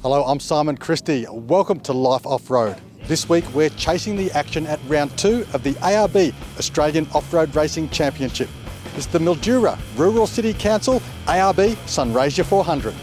Hello, I'm Simon Christie. Welcome to Life Off-Road. This week we're chasing the action at round 2 of the ARB Australian Off-Road Racing Championship. It's the Mildura Rural City Council ARB Sunraysia 400.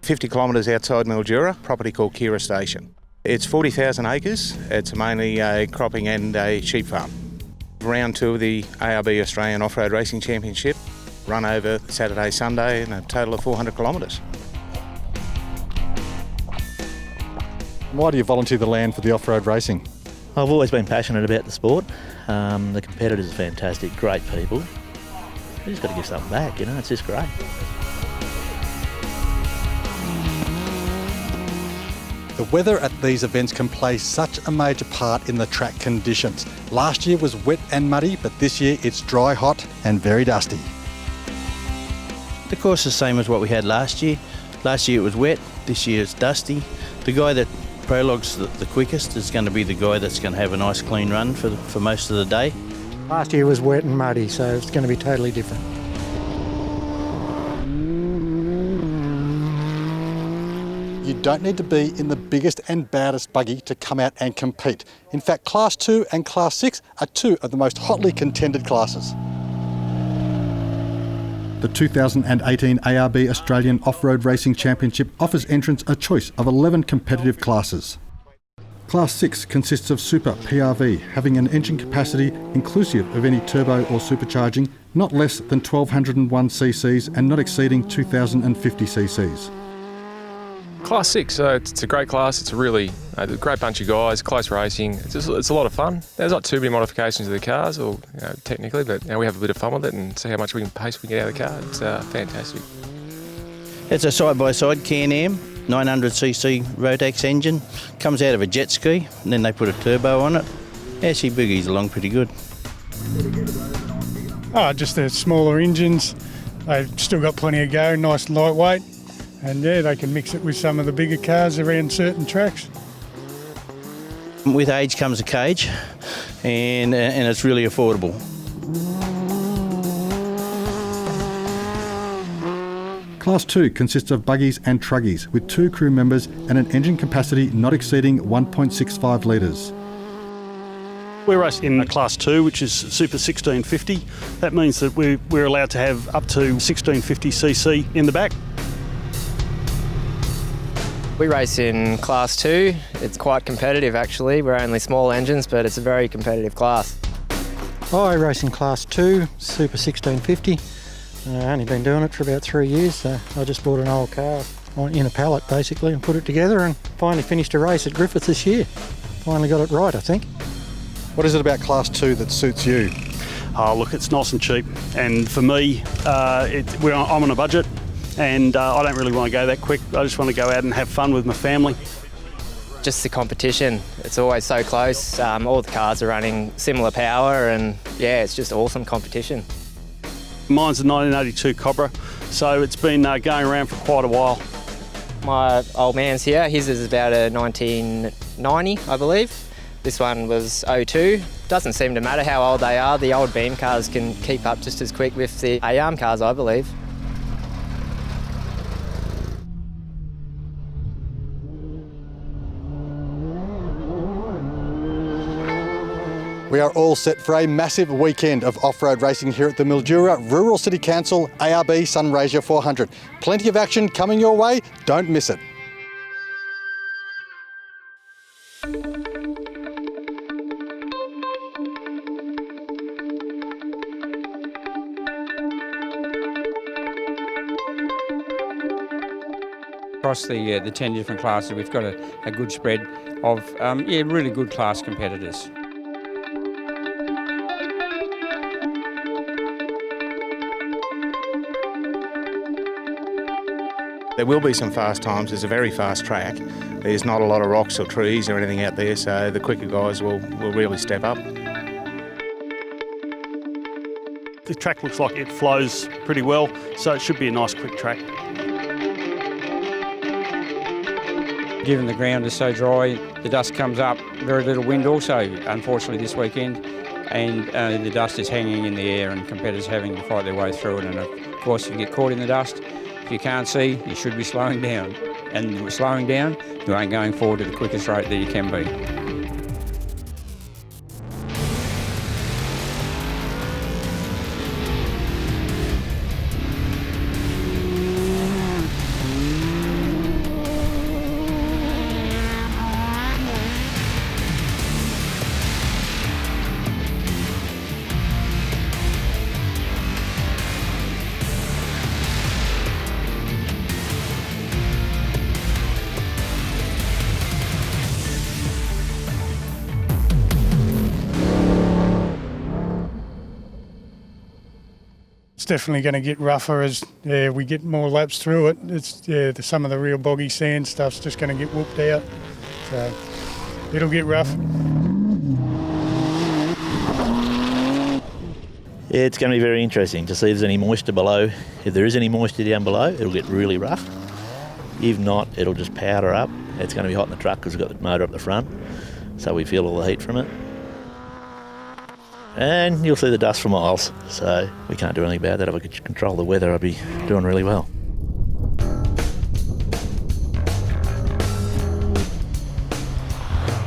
.50 kilometres outside Mildura, property called Kira Station. It's 40,000 acres. It's mainly a cropping and a sheep farm. Round 2 of the ARB Australian Off-Road Racing Championship, run over Saturday, Sunday, and a total of 400 kilometres. Why do you volunteer the land for the off-road racing? I've always been passionate about the sport. The competitors are fantastic, great people. You just got to give something back, you know, it's just great. The weather at these events can play such a major part in the track conditions. Last year was wet and muddy, but this year it's dry, hot and very dusty. The course is the same as what we had last year. Last year it was wet, this year it's dusty. The guy that prologues the quickest is going to be the guy that's going to have a nice clean run for most of the day. Last year was wet and muddy, so it's going to be totally different. You don't need to be in the biggest and baddest buggy to come out and compete. In fact, Class 2 and Class 6 are 2 of the most hotly contended classes. The 2018 ARB Australian Off-Road Racing Championship offers entrants a choice of 11 competitive classes. Class 6 consists of Super PRV, having an engine capacity inclusive of any turbo or supercharging not less than 1201 cc's and not exceeding 2050 cc's. Class 6, it's a great class. It's a really great bunch of guys, close racing. It's a lot of fun. There's not too many modifications of the cars, or technically, but we have a bit of fun with it and see how much pace we can get out of the car. It's fantastic. It's a side-by-side Can-Am 900cc Rotax engine. Comes out of a jet ski, and then they put a turbo on it. Actually boogies along pretty good. Just the smaller engines. They've still got plenty of go, nice and lightweight. And yeah, they can mix it with some of the bigger cars around certain tracks. With age comes a cage, and it's really affordable. Class 2 consists of buggies and truggies with 2 crew members and an engine capacity not exceeding 1.65 litres. We race in Class 2, which is Super 1650. That means that we're allowed to have up to 1650cc in the back. We race in Class 2. It's quite competitive actually. We're only small engines, but it's a very competitive class. I race in Class 2, Super 1650. I've only been doing it for about 3 years, so I just bought an old car in a pallet basically and put it together and finally finished a race at Griffith this year. Finally got it right, I think. What is it about Class 2 that suits you? Oh, look, it's nice and cheap. And for me, I'm on a budget. And I don't really want to go that quick. I just want to go out and have fun with my family. Just the competition. It's always so close. All the cars are running similar power and yeah, it's just awesome competition. Mine's a 1982 Cobra, so it's been going around for quite a while. My old man's here. His is about a 1990, I believe. This one was 02. Doesn't seem to matter how old they are. The old beam cars can keep up just as quick with the ARM cars, I believe. We are all set for a massive weekend of off-road racing here at the Mildura Rural City Council ARB Sunraysia 400. Plenty of action coming your way, don't miss it. Across the 10 different classes, we've got a good spread of really good class competitors. There will be some fast times. It's a very fast track. There's not a lot of rocks or trees or anything out there, so the quicker guys will really step up. The track looks like it flows pretty well, so it should be a nice quick track. Given the ground is so dry, the dust comes up, very little wind also, unfortunately this weekend, and the dust is hanging in the air and competitors having to fight their way through it. And of course, if you get caught in the dust, if you can't see, you should be slowing down. And with slowing down, you ain't going forward at the quickest rate that you can be. It's definitely going to get rougher as we get more laps through it. It's some of the real boggy sand stuff's just going to get whooped out, so it'll get rough. It's going to be very interesting to see if there's any moisture below. If there is any moisture down below, it'll get really rough. If not, it'll just powder up. It's going to be hot in the truck because we've got the motor up the front, so we feel all the heat from it. And you'll see the dust for miles, so we can't do anything about that. If I could control the weather, I'd be doing really well.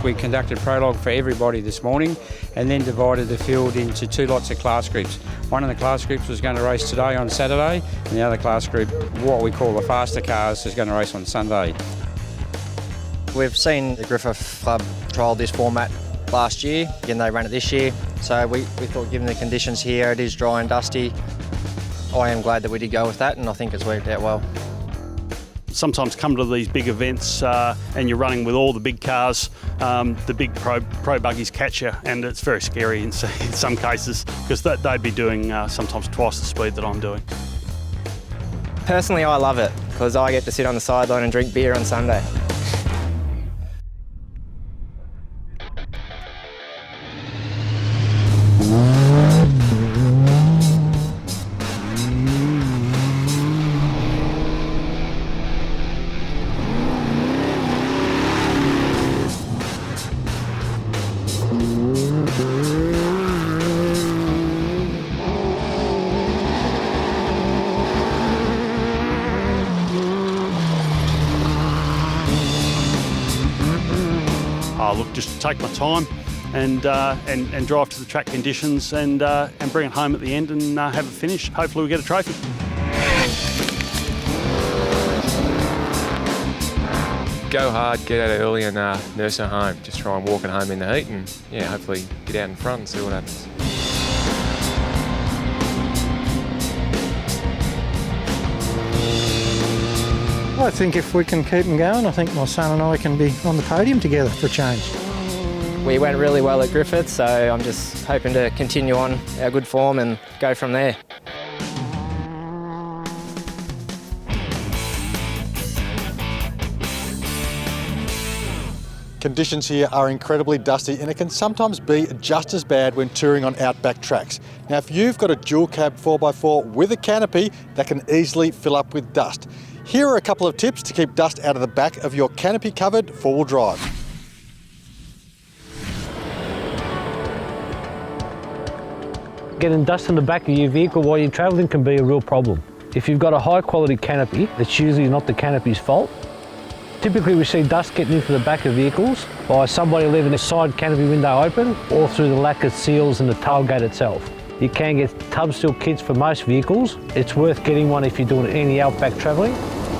We conducted prologue for everybody this morning and then divided the field into two lots of class groups. One of the class groups was going to race today on Saturday, and the other class group, what we call the faster cars, is going to race on Sunday. We've seen the Griffith Club trial this format last year, again they ran it this year, so we thought given the conditions here, it is dry and dusty, I am glad that we did go with that, and I think it's worked out well. Sometimes come to these big events and you're running with all the big cars, the big pro buggies catch you, and it's very scary in some cases because they'd be doing sometimes twice the speed that I'm doing. Personally, I love it because I get to sit on the sideline and drink beer on Sunday. Look, just take my time and drive to the track conditions and bring it home at the end and have a finish. Hopefully we get a trophy. Go hard, get out early and nurse her home. Just try and walk it home in the heat and yeah, hopefully get out in front and see what happens. I think if we can keep them going, I think my son and I can be on the podium together for a change. We went really well at Griffith, so I'm just hoping to continue on our good form and go from there. Conditions here are incredibly dusty and it can sometimes be just as bad when touring on outback tracks. Now if you've got a dual cab 4x4 with a canopy, that can easily fill up with dust. Here are a couple of tips to keep dust out of the back of your canopy covered four-wheel drive. Getting dust in the back of your vehicle while you're travelling can be a real problem. If you've got a high quality canopy, it's usually not the canopy's fault. Typically we see dust getting into the back of vehicles by somebody leaving the side canopy window open or through the lack of seals in the tailgate itself. You can get tub seal kits for most vehicles. It's worth getting one if you're doing any outback travelling.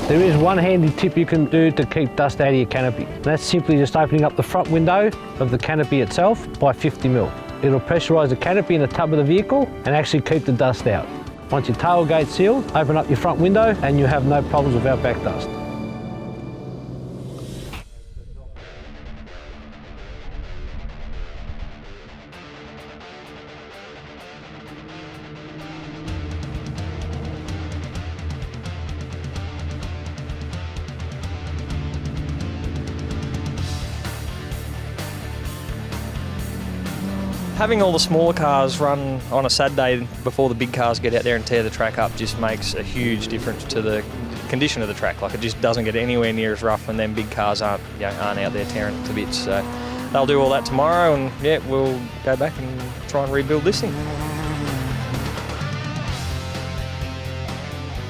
There is one handy tip you can do to keep dust out of your canopy. That's simply just opening up the front window of the canopy itself by 50mm. It'll pressurise the canopy in the tub of the vehicle and actually keep the dust out. Once your tailgate's sealed, open up your front window and you have no problems with outback dust. Having all the smaller cars run on a Saturday before the big cars get out there and tear the track up just makes a huge difference to the condition of the track. Like, it just doesn't get anywhere near as rough when them big cars aren't out there tearing it to bits. So they'll do all that tomorrow, and yeah, we'll go back and try and rebuild this thing.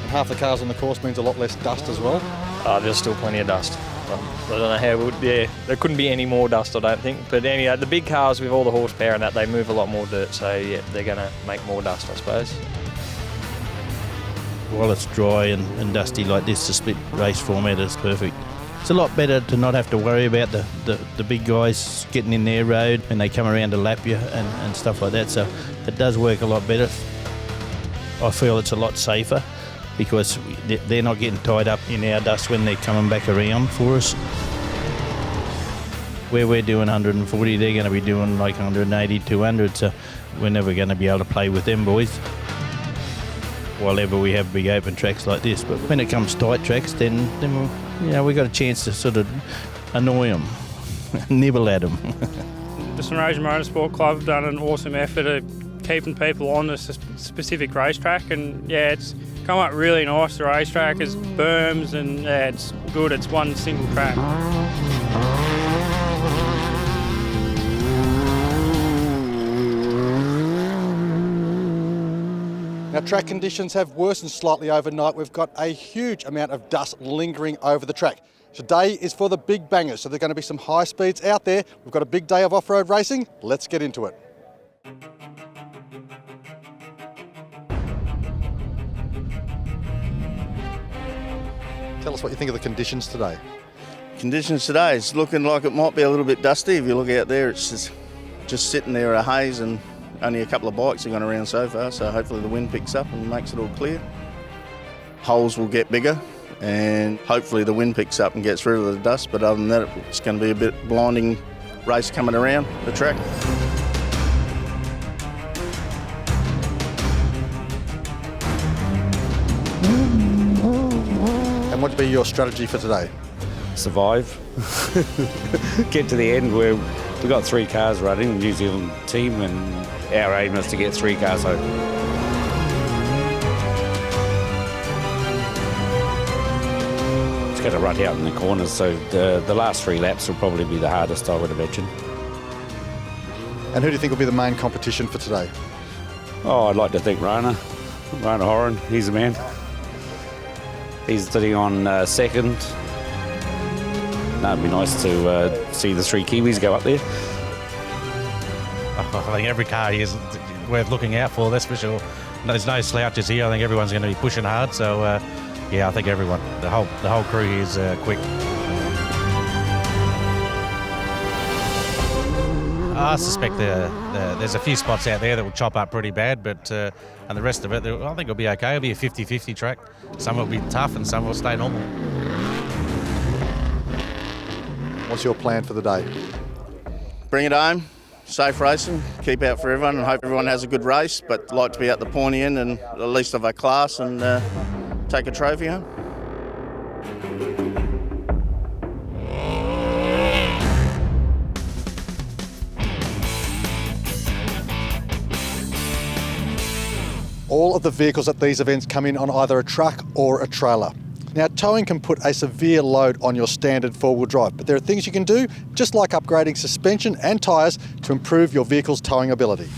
And half the cars on the course means a lot less dust as well. There's still plenty of dust. I don't know how, there couldn't be any more dust, I don't think. But anyway, the big cars with all the horsepower and that, they move a lot more dirt, so yeah, they're going to make more dust, I suppose. While it's dry and dusty like this, the split race format is perfect. It's a lot better to not have to worry about the big guys getting in their road when they come around to lap you and stuff like that, so it does work a lot better. I feel it's a lot safer, because they're not getting tied up in our dust when they're coming back around for us. Where we're doing 140, they're going to be doing like 180, 200, so we're never going to be able to play with them boys while ever we have big open tracks like this. But when it comes tight tracks, then we've got a chance to sort of annoy them, nibble at them. The Sunraysia Motorsport Club have done an awesome effort of keeping people on the specific racetrack, and yeah, it's come up really nice. The racetrack is berms, and yeah, it's good. It's one single track. Now, track conditions have worsened slightly overnight. We've got a huge amount of dust lingering over the track. Today is for the big bangers, so there are going to be some high speeds out there. We've got a big day of off-road racing. Let's get into it. Tell us what you think of the conditions today. Conditions today, it's looking like it might be a little bit dusty. If you look out there, it's just sitting there a haze, and only a couple of bikes have gone around so far, so hopefully the wind picks up and makes it all clear. Holes will get bigger, and hopefully the wind picks up and gets rid of the dust, but other than that, it's going to be a bit blinding race coming around the track. And what would be your strategy for today? Survive. Get to the end where we've got 3 cars running, New Zealand team, and our aim is to get 3 cars home. It's going to run out in the corners, so the last 3 laps will probably be the hardest, I would imagine. And who do you think will be the main competition for today? Oh, I'd like to think Rana Horan, he's the man. He's sitting on second. It'd be nice to see the 3 Kiwis go up there. I think every car here is worth looking out for, that's for sure. There's no slouches here. I think everyone's going to be pushing hard. So, yeah, I think everyone, the whole crew here is quick. I suspect there's a few spots out there that will chop up pretty bad, but and the rest of it, I think it'll be okay. It'll be a 50-50 track. Some will be tough and some will stay normal. What's your plan for the day? Bring it home, safe racing, keep out for everyone, and hope everyone has a good race, but like to be at the pointy end and at least of our class and take a trophy home. All of the vehicles at these events come in on either a truck or a trailer. Now, towing can put a severe load on your standard four-wheel drive, but there are things you can do, just like upgrading suspension and tyres, to improve your vehicle's towing ability.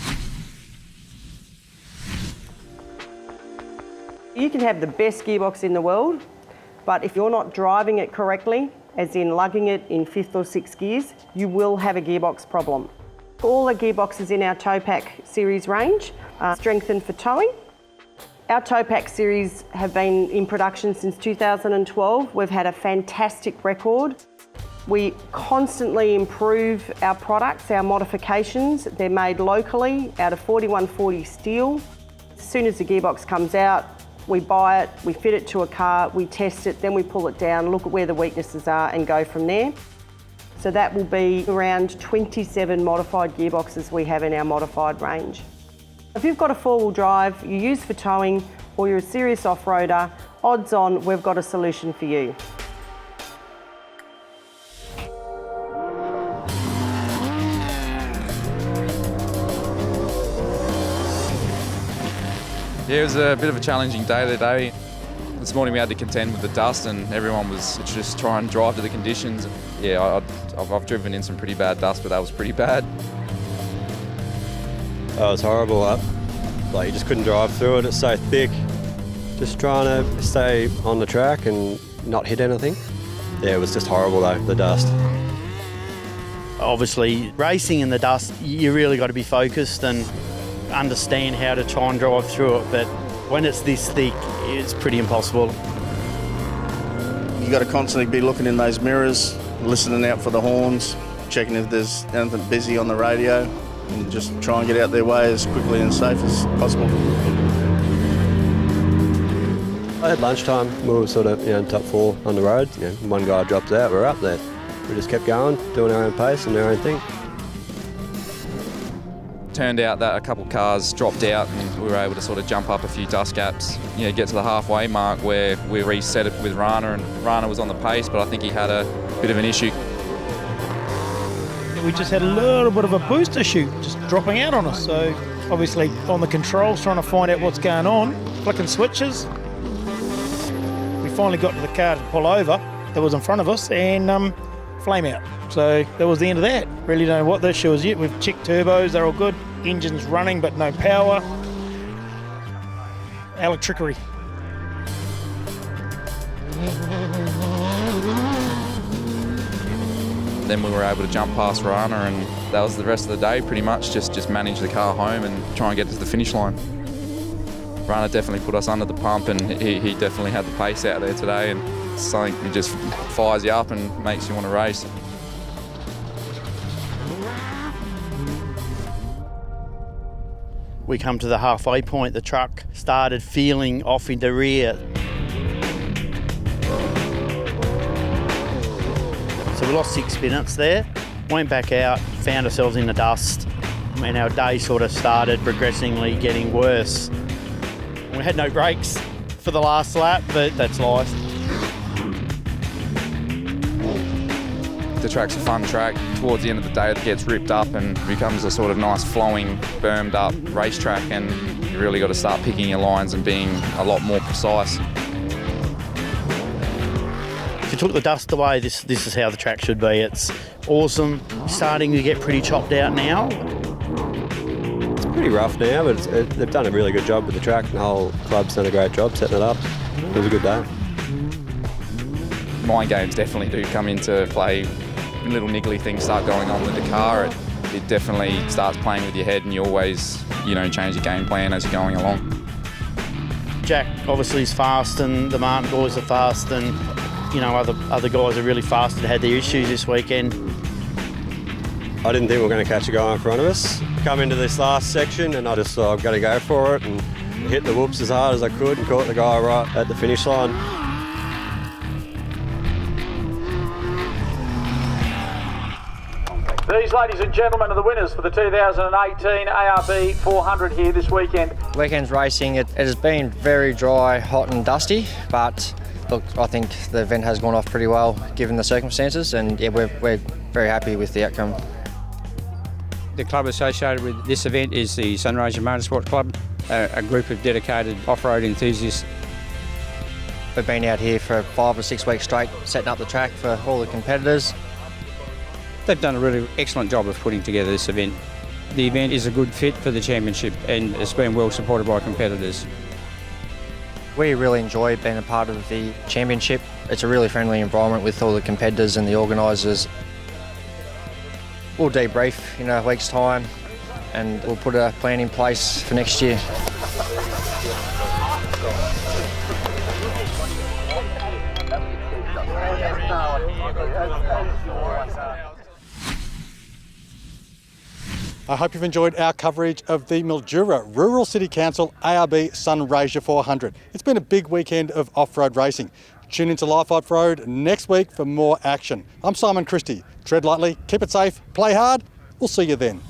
You can have the best gearbox in the world, but if you're not driving it correctly, as in lugging it in 5th or 6th gears, you will have a gearbox problem. All the gearboxes in our Towpack series range are strengthened for towing. Our Towpack series have been in production since 2012. We've had a fantastic record. We constantly improve our products, our modifications. They're made locally out of 4140 steel. As soon as the gearbox comes out, we buy it, we fit it to a car, we test it, then we pull it down, look at where the weaknesses are and go from there. So that will be around 27 modified gearboxes we have in our modified range. If you've got a four-wheel drive you use for towing, or you're a serious off-roader, odds on we've got a solution for you. Yeah, it was a bit of a challenging day today. This morning we had to contend with the dust and everyone was just trying to drive to the conditions. Yeah, I've driven in some pretty bad dust, but that was pretty bad. Oh, it was horrible up. Like, you just couldn't drive through it, it's so thick. Just trying to stay on the track and not hit anything. Yeah, it was just horrible though, the dust. Obviously, racing in the dust, you really got to be focused and understand how to try and drive through it, but when it's this thick, it's pretty impossible. You got to constantly be looking in those mirrors, listening out for the horns, checking if there's anything busy on the radio, and just try and get out their way as quickly and safe as possible. At lunchtime, we were sort of top 4 on the road. One guy dropped out, we're up there. We just kept going, doing our own pace and our own thing. Turned out that a couple cars dropped out and we were able to sort of jump up a few dust gaps, get to the halfway mark where we reset it with Rana, and Rana was on the pace, but I think he had a bit of an issue. We just had a little bit of a booster chute just dropping out on us, so obviously on the controls trying to find out what's going on, flicking switches. We finally got to the car to pull over that was in front of us and flame out. So that was the end of that. Really don't know what the issue is yet. We've checked turbos, they're all good. Engine's running but no power. Electricity. Then we were able to jump past Rana and that was the rest of the day pretty much, just manage the car home and try and get to the finish line. Rana definitely put us under the pump and he definitely had the pace out there today, and it's something that just fires you up and makes you want to race. We come to the halfway point, the truck started feeling off in the rear. So we lost 6 minutes there, went back out, found ourselves in the dust, and our day sort of started progressively getting worse. We had no brakes for the last lap, but that's life. The track's a fun track. Towards the end of the day it gets ripped up and becomes a sort of nice flowing, bermed up racetrack, and you really got to start picking your lines and being a lot more precise. If you took the dust away, this is how the track should be. It's awesome, starting to get pretty chopped out now. It's pretty rough now, but they've done a really good job with the track. The whole club's done a great job setting it up. It was a good day. Mind games definitely do come into play. Little niggly things start going on with the car. It definitely starts playing with your head, and you always, change your game plan as you're going along. Jack obviously is fast, and the Martin boys are fast, and other guys are really fast and had their issues this weekend. I didn't think we were going to catch a guy in front of us. Come into this last section and I just thought I'm going to go for it and hit the whoops as hard as I could and caught the guy right at the finish line. These, ladies and gentlemen, are the winners for the 2018 ARB 400 here this weekend. Weekend's racing, it has been very dry, hot and dusty, but look, I think the event has gone off pretty well given the circumstances, and yeah, we're very happy with the outcome. The club associated with this event is the Sunraysia Motorsport Club, a group of dedicated off-road enthusiasts. We've been out here for 5 or 6 weeks straight, setting up the track for all the competitors. They've done a really excellent job of putting together this event. The event is a good fit for the championship and it's been well supported by competitors. We really enjoy being a part of the championship. It's a really friendly environment with all the competitors and the organisers. We'll debrief in a week's time and we'll put a plan in place for next year. I hope you've enjoyed our coverage of the Mildura Rural City Council ARB Sunraysia 400. It's been a big weekend of off-road racing. Tune into Life Off-Road next week for more action. I'm Simon Christie. Tread lightly, keep it safe, play hard. We'll see you then.